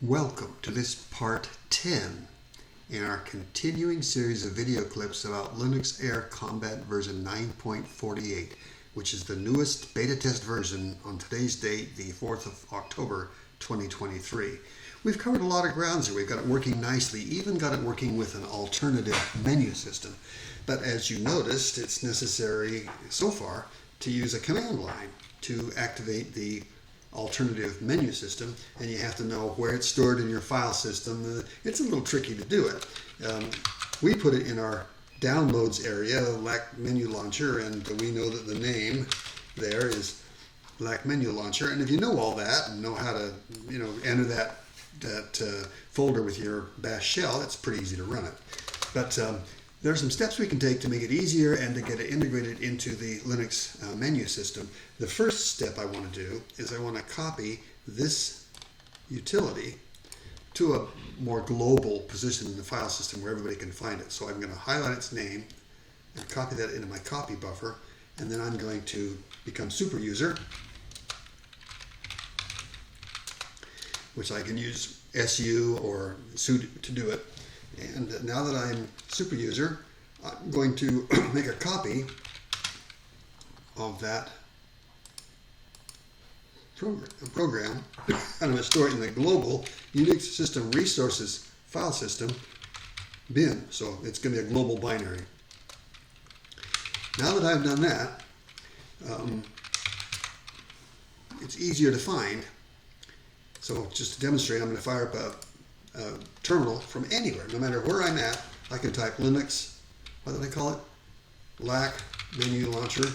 Welcome to this part 10 in our continuing series of video clips about Linux Air Combat version 9.48, which is the newest beta test version on today's date, the 4th of October 2023. We've covered a lot of grounds here. We've got it working nicely, even got it working with an alternative menu system. But as you noticed, it's necessary so far to use a command line to activate the alternative menu system, and you have to know where it's stored in your file system. It's a little tricky to do it. We put it in our downloads area, LacMenuLauncher, and we know that the name there is LacMenuLauncher. And if you know all that and know how to, enter that folder with your bash shell, it's pretty easy to run it. But there are some steps we can take to make it easier and to get it integrated into the Linux menu system. The first step I want to do is I want to copy this utility to a more global position in the file system where everybody can find it. So I'm going to highlight its name and copy that into my copy buffer, and then I'm going to become super user, which I can use su or sudo to do it. And now that I'm super user, I'm going to make a copy of that program, and I'm going to store it in the global Unix system resources file system bin. So it's going to be a global binary. Now that I've done that, it's easier to find. So just to demonstrate, I'm going to fire up a terminal from anywhere, no matter where I'm at. I can type Linux, what do they call it? LacMenuLauncher.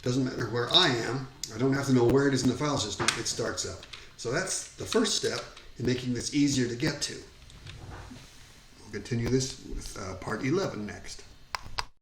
Doesn't matter where I am. I don't have to know where it is in the file system. It starts up. So that's the first step in making this easier to get to. We'll continue this with part 11 next.